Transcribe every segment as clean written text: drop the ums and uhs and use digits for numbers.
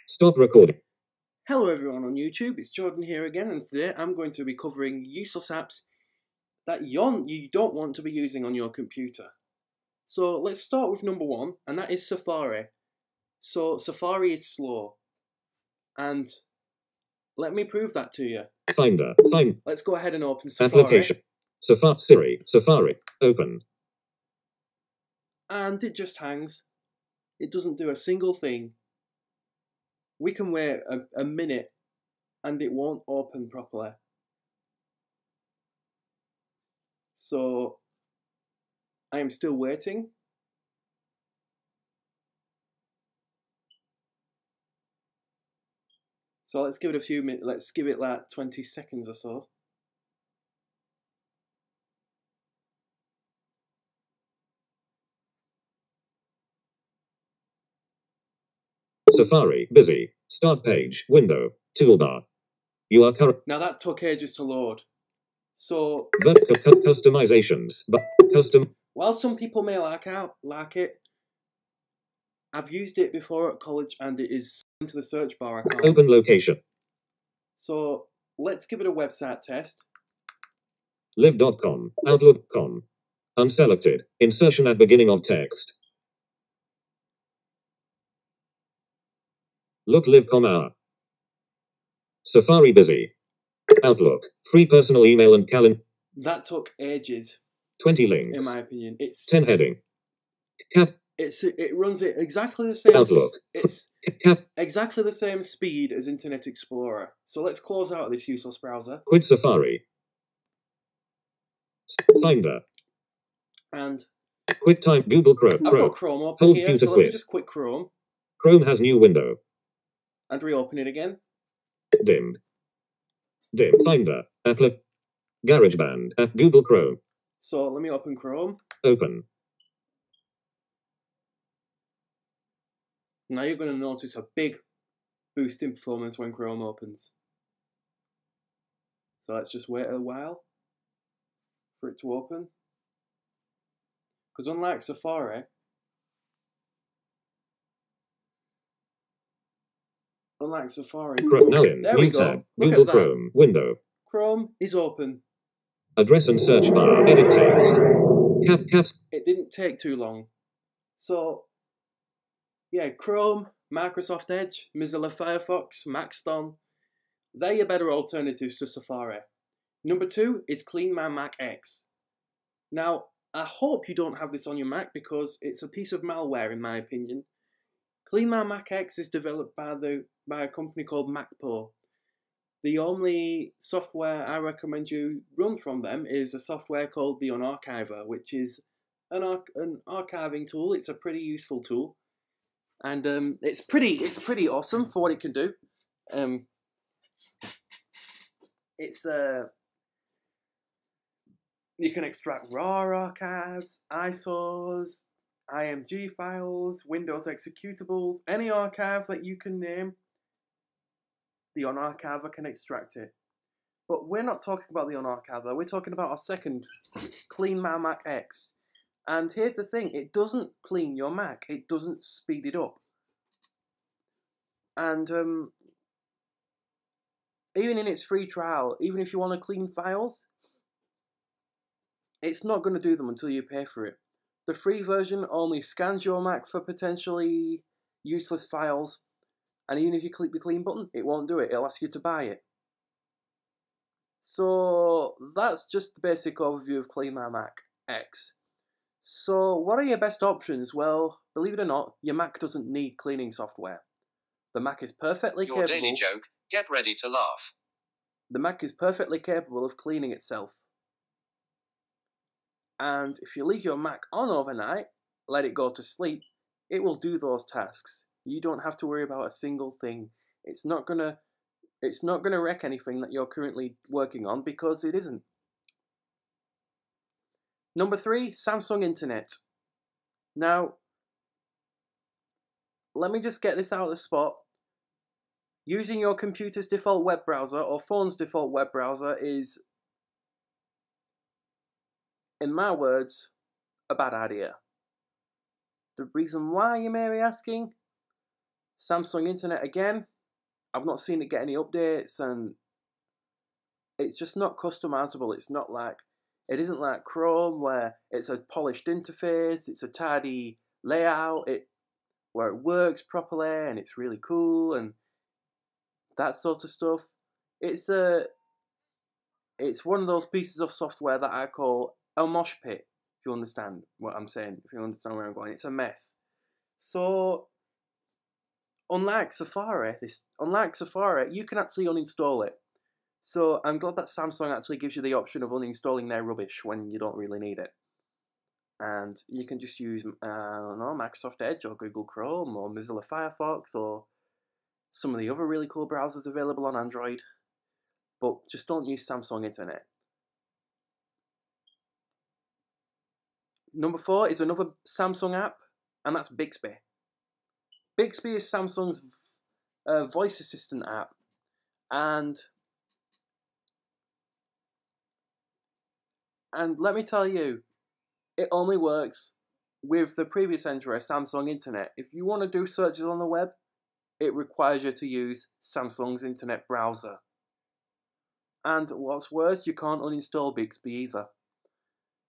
Stop recording. Hello everyone on YouTube, it's Jordan here again, and today I'm going to be covering useless apps that you don't want to be using on your computer. So let's start with number one, and that is Safari. So Safari is slow, and let me prove that to you. Find. Let's go ahead and open Safari. Application. Safari. Open. And it just hangs. It doesn't do a single thing. We can wait a minute and it won't open properly. So I am still waiting. So let's give it a few minutes. Let's give it like 20 seconds or so. Safari, busy. Start page, window, toolbar. You are current. Now that took ages to load. So Customizations, but custom. While some people may like it, I've used it before at college and it is into the search bar icon. Open location. So let's give it a website test. Live.com, Outlook.com. Unselected. Insertion at beginning of text. Look live.com. Safari busy. Outlook. Free personal email and calendar. That took ages. 20 links. In my opinion. It's 10 heading. Cap. It runs it exactly the same. Outlook. It's Cap. exactly the same speed as Internet Explorer. So let's close out this useless browser. Quit Safari. Finder. And QuickTime Google Chrome. I've got Chrome open Hold here, so let me just quit Chrome. Chrome has new window. And reopen it again. Dimmed. Finder. Applet. GarageBand. At Google Chrome. So let me open Chrome. Open. Now you're going to notice a big boost in performance when Chrome opens. So let's just wait a while for it to open. Because unlike Safari, there we go. Look Google at that. Chrome. Window. Chrome is open. Address and search bar. Edit text. Caps. It didn't take too long. So, yeah, Chrome, Microsoft Edge, Mozilla Firefox, Maxton, they're your better alternatives to Safari. Number two is Clean My Mac X. Now, I hope you don't have this on your Mac because it's a piece of malware in my opinion. Clean My Mac X is developed by a company called MacPo. The only software I recommend you run from them is a software called the Unarchiver, which is an archiving tool. It's a pretty useful tool, and it's pretty awesome for what it can do. You can extract RAW archives, ISOs, IMG files, Windows executables, any archive that you can name. The Unarchiver can extract it. But we're not talking about the Unarchiver, we're talking about our second, Clean My Mac X. And here's the thing, it doesn't clean your Mac, it doesn't speed it up. And even in its free trial, even if you want to clean files, it's not going to do them until you pay for it. The free version only scans your Mac for potentially useless files, and even if you click the clean button, it won't do it. It'll ask you to buy it. So that's just the basic overview of Clean My Mac X. So what are your best options? Well, believe it or not, your Mac doesn't need cleaning software. The Mac is perfectly capable. Your daily joke, get ready to laugh. The Mac is perfectly capable of cleaning itself. And if you leave your Mac on overnight, let it go to sleep, it will do those tasks. You don't have to worry about a single thing. It's not gonna wreck anything that you're currently working on because it isn't. Number three, Samsung Internet. Now, let me just get this out of the spot. Using your computer's default web browser or phone's default web browser is, in my words, a bad idea. The reason why, you may be asking? Samsung Internet again, I've not seen it get any updates, and it's just not customizable. It isn't like Chrome where it's a polished interface, it's a tidy layout, where it works properly and it's really cool and that sort of stuff. It's one of those pieces of software that I call a mosh pit, if you understand what I'm saying, if you understand where I'm going. It's a mess. So unlike Safari, you can actually uninstall it. So I'm glad that Samsung actually gives you the option of uninstalling their rubbish when you don't really need it. And you can just use, I don't know, Microsoft Edge or Google Chrome or Mozilla Firefox or some of the other really cool browsers available on Android. But just don't use Samsung Internet. Number 4 is another Samsung app, and that's Bixby. Bixby is Samsung's voice assistant app, and let me tell you, it only works with the previous entry, Samsung Internet. If you want to do searches on the web, it requires you to use Samsung's internet browser. And what's worse, you can't uninstall Bixby either.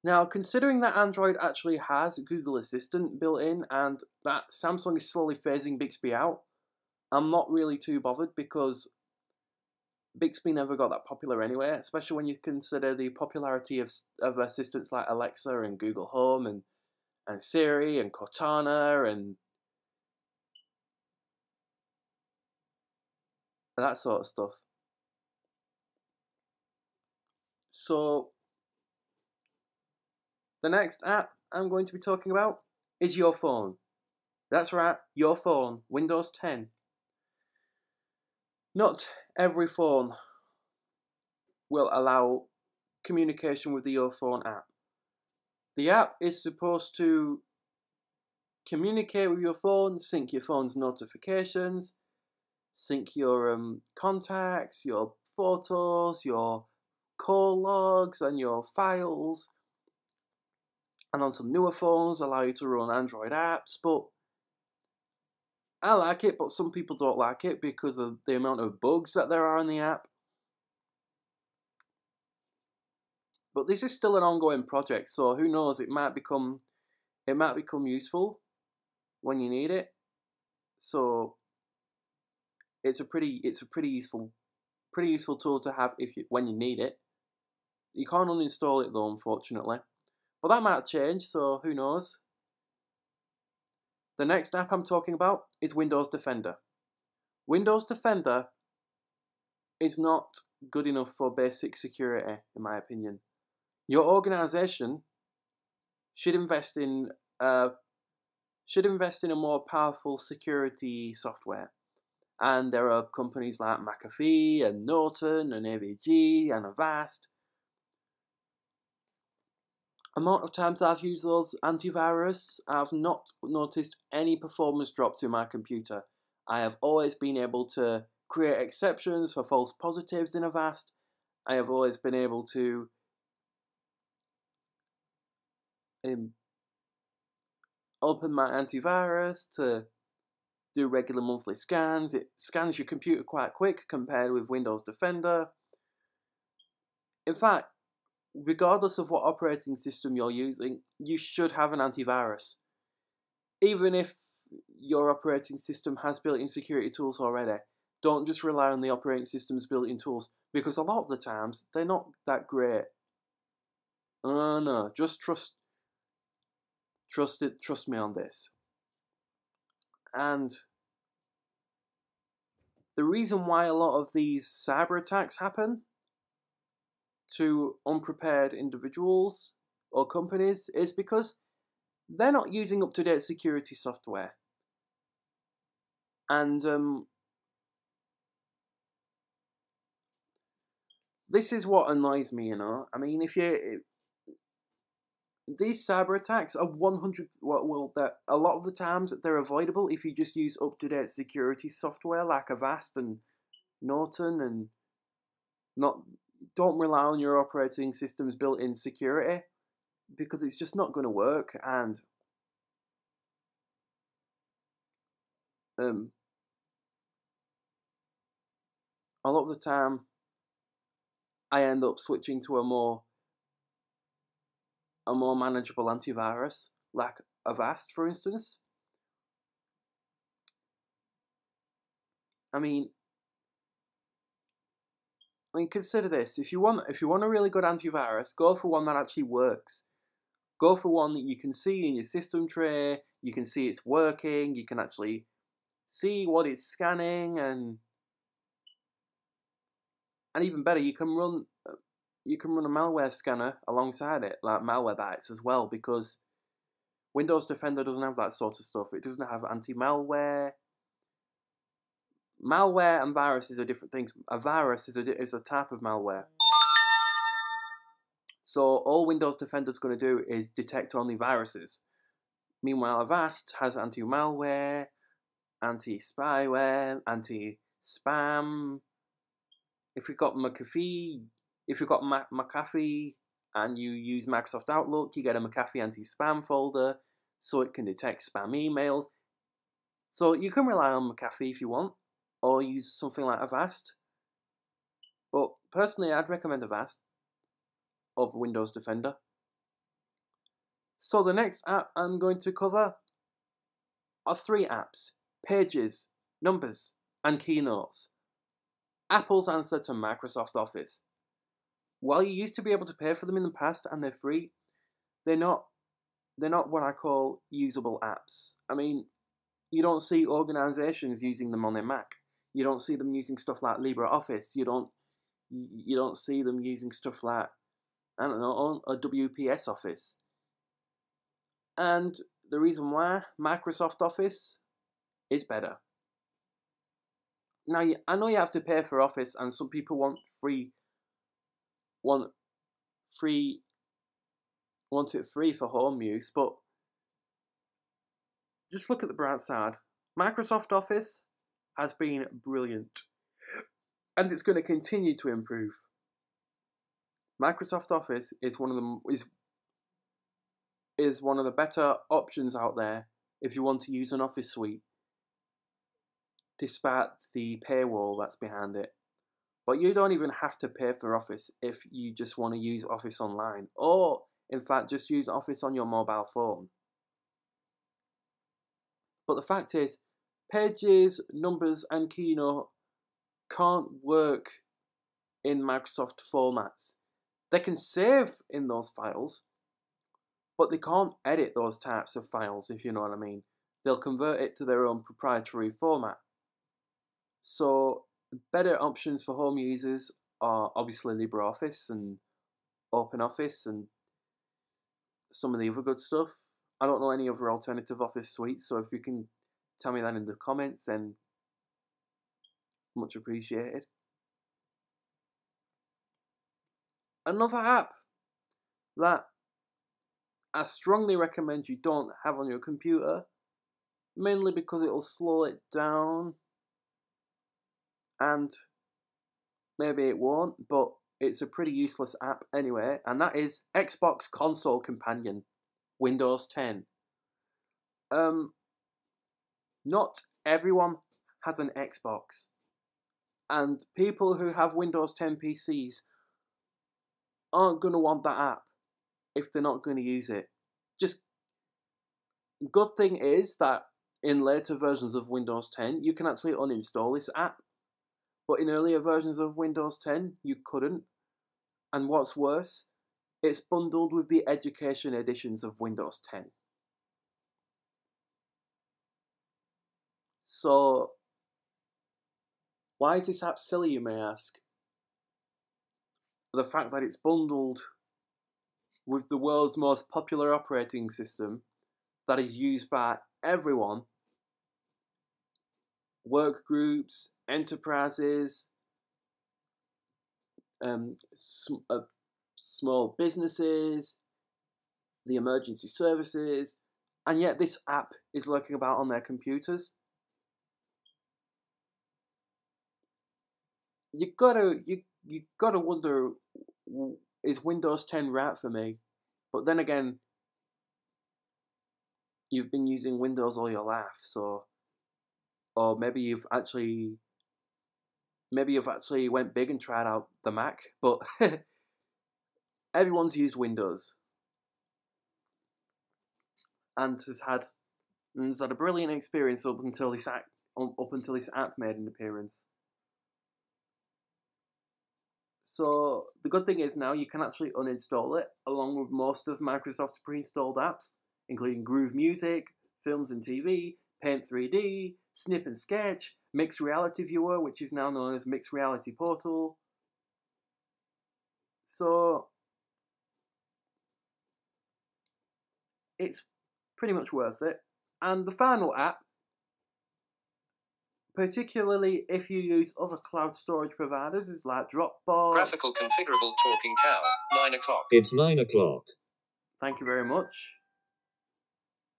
Now, considering that Android actually has Google Assistant built in and that Samsung is slowly phasing Bixby out, I'm not really too bothered because Bixby never got that popular anyway, especially when you consider the popularity of assistants like Alexa and Google Home and Siri and Cortana and that sort of stuff. So, the next app I'm going to be talking about is Your Phone. That's right, Your Phone, Windows 10. Not every phone will allow communication with the Your Phone app. The app is supposed to communicate with your phone, sync your phone's notifications, sync your contacts, your photos, your call logs, and your files. And on some newer phones, allow you to run Android apps. But I like it, but some people don't like it because of the amount of bugs that there are in the app. But this is still an ongoing project, so who knows? It might become useful when you need it. So it's a pretty useful tool to have when you need it. You can't uninstall it though, unfortunately. But that might change, so who knows? The next app I'm talking about is Windows Defender. Windows Defender is not good enough for basic security, in my opinion. Your organization should invest in a more powerful security software. And there are companies like McAfee and Norton and AVG and Avast. Amount of times I've used those antivirus, I've not noticed any performance drops in my computer. I have always been able to create exceptions for false positives in Avast. I have always been able to open my antivirus to do regular monthly scans. It scans your computer quite quick compared with Windows Defender. In fact, regardless of what operating system you're using, you should have an antivirus. Even if your operating system has built-in security tools already, don't just rely on the operating system's built-in tools, because a lot of the times they're not that great. No, just trust me on this. And the reason why a lot of these cyber attacks happen to unprepared individuals or companies is because they're not using up-to-date security software. And this is what annoys me, you know. I mean, these cyber attacks are 100. A lot of the times they're avoidable if you just use up-to-date security software like Avast and Norton, and don't rely on your operating system's built-in security, because it's just not going to work. And a lot of the time I end up switching to a more manageable antivirus, like Avast, for instance. I mean, consider this: if you want a really good antivirus, go for one that actually works. Go for one that you can see in your system tray. You can see it's working. You can actually see what it's scanning, and even better, you can run a malware scanner alongside it, like Malwarebytes as well, because Windows Defender doesn't have that sort of stuff. It doesn't have anti-malware. Malware and viruses are different things. A virus is a type of malware. So all Windows Defender is going to do is detect only viruses. Meanwhile, Avast has anti-malware, anti-spyware, anti-spam. If you've got McAfee and you use Microsoft Outlook, you get a McAfee anti-spam folder, so it can detect spam emails. So you can rely on McAfee if you want, or use something like Avast. But personally, I'd recommend Avast over Windows Defender. So the next app I'm going to cover are 3 apps: Pages, Numbers, and Keynotes. Apple's answer to Microsoft Office. While you used to be able to pay for them in the past and they're free, they're not what I call usable apps. I mean, you don't see organizations using them on their Mac. You don't see them using stuff like LibreOffice. You don't see them using stuff like, I don't know, a WPS Office. And the reason why Microsoft Office is better. Now, I know you have to pay for Office, and some people want it free for home use, but just look at the bright side. Microsoft Office has been brilliant, and it's going to continue to improve. Microsoft Office is one of the better options out there if you want to use an Office suite, despite the paywall that's behind it. But you don't even have to pay for Office if you just want to use Office online, or in fact just use Office on your mobile phone. But the fact is, Pages, Numbers, and Keynote can't work in Microsoft formats. They can save in those files, but they can't edit those types of files, if you know what I mean. They'll convert it to their own proprietary format. So better options for home users are obviously LibreOffice and OpenOffice and some of the other good stuff. I don't know any other alternative Office suites, so if you can tell me that in the comments, then much appreciated. Another app that I strongly recommend you don't have on your computer, mainly because it'll slow it down, and maybe it won't, but it's a pretty useless app anyway, and that is Xbox Console Companion, Windows 10. Not everyone has an Xbox, and people who have Windows 10 PCs aren't going to want that app if they're not going to use it. Just good thing is that in later versions of Windows 10, you can actually uninstall this app, but in earlier versions of Windows 10, you couldn't. And what's worse, it's bundled with the education editions of Windows 10. So, why is this app silly, you may ask? The fact that it's bundled with the world's most popular operating system that is used by everyone, work groups, enterprises, small businesses, the emergency services, and yet this app is lurking about on their computers. You gotta wonder, is Windows 10 right for me? But then again, you've been using Windows all your life, so, or maybe maybe you've actually went big and tried out the Mac, but everyone's used Windows and has had a brilliant experience up until this app made an appearance. So the good thing is now you can actually uninstall it, along with most of Microsoft's pre-installed apps, including Groove Music, Films and TV, Paint 3D, Snip and Sketch, Mixed Reality Viewer, which is now known as Mixed Reality Portal. So it's pretty much worth it. And the final app, particularly if you use other cloud storage providers, is like Dropbox. Graphical configurable talking cow. 9 o'clock. It's 9 o'clock. Thank you very much.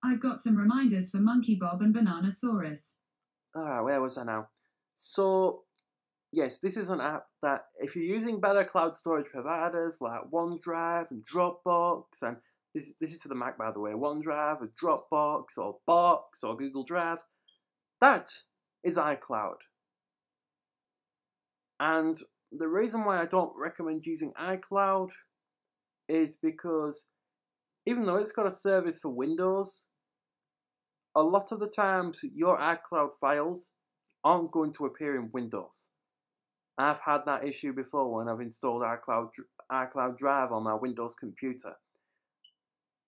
I've got some reminders for Monkey Bob and Bananasaurus. Alright, where was I now? So, yes, this is an app that if you're using better cloud storage providers like OneDrive and Dropbox, and this is for the Mac by the way, OneDrive or Dropbox or Box or Google Drive, that is iCloud. And the reason why I don't recommend using iCloud is because even though it's got a service for Windows, a lot of the times your iCloud files aren't going to appear in Windows. I've had that issue before when I've installed iCloud Drive on my Windows computer.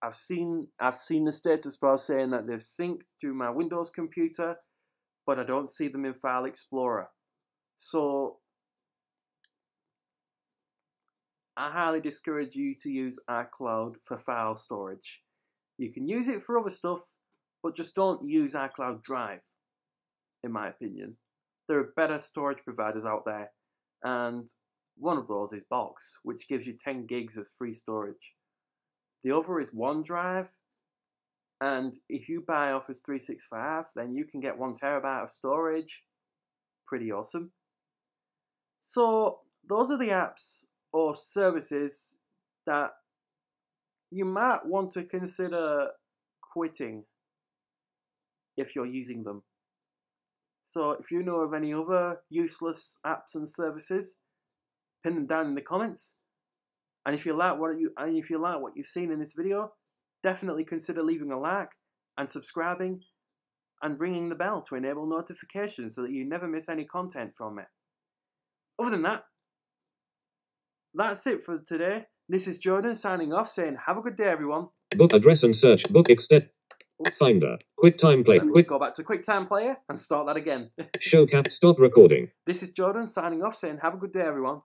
I've seen the status bar saying that they've synced to my Windows computer, but I don't see them in File Explorer. So I highly discourage you to use iCloud for file storage. You can use it for other stuff, but just don't use iCloud Drive, in my opinion. There are better storage providers out there, and one of those is Box, which gives you 10 gigs of free storage. The other is OneDrive, and if you buy Office 365, then you can get 1 terabyte of storage. Pretty awesome. So those are the apps or services that you might want to consider quitting if you're using them. So if you know of any other useless apps and services, pin them down in the comments. And if you like what you've seen in this video, definitely consider leaving a like and subscribing and ringing the bell to enable notifications so that you never miss any content from it. Other than that, that's it for today. This is Jordan signing off, saying have a good day, everyone. Book address and search book extent. Finder. QuickTime Play. Let me just go back to QuickTime Player and start that again. Show cap. Stop recording. This is Jordan signing off, saying have a good day, everyone.